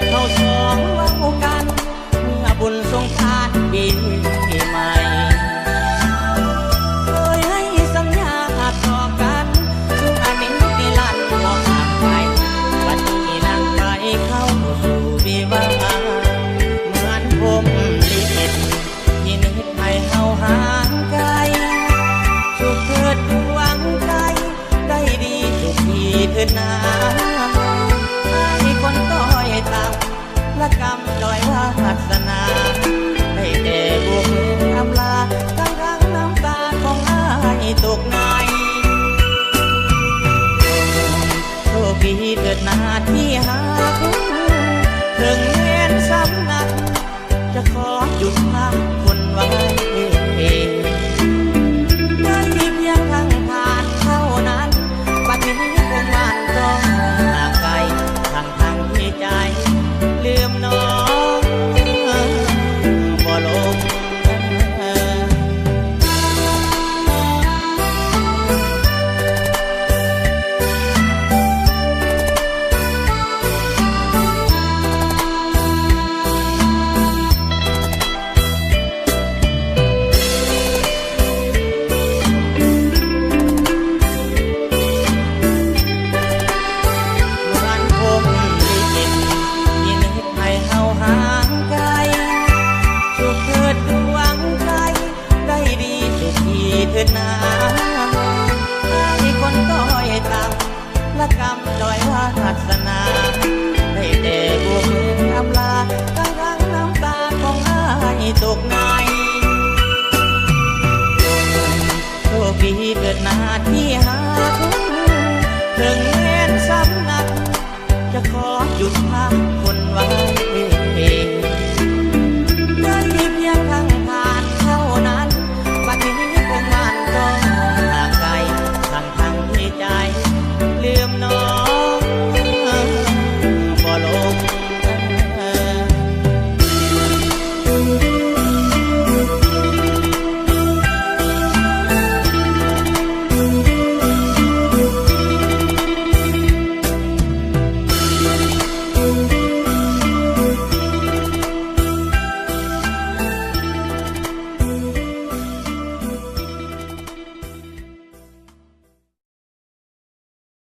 เขาสองเว้ากันเมื่อบุญสงกรานต์ปีใหม่เคยให้สัญญาต่อกันทุกอันนี้นิรันดร์บอกห่างไปวันนี้นั่งไปเข้าสู่วิวาเหมือนผมลิขิตที่นึกให้เฮาห่างไกลสุขเถิดดวงใจได้ดีสุขดีเถิดนาให้คนต้อยต่ำและกำด้อยวาสนาได้แต่บวกมืออำลาทั้งน้ำตาของอ้ายตกในโชคดีเถิดนาที่หาถึงเวียนสำนักจะขอหยุดพักคนไว้ได้เพียงทางผ่านเท่านั้นบัดนี้คงมันต้องห่างไกลทั้งที่ใจลืมน้องบ่ลงเถิดนาให้คนต้อยต่ำและกำด้อยวาสนาได้แต่บวกมืออำลาทั้งน้ำตาของอ้ายตกในโชคดีเถิดนาที่หาถึงเวียนสำนักจะขอหยุดพักคนไว้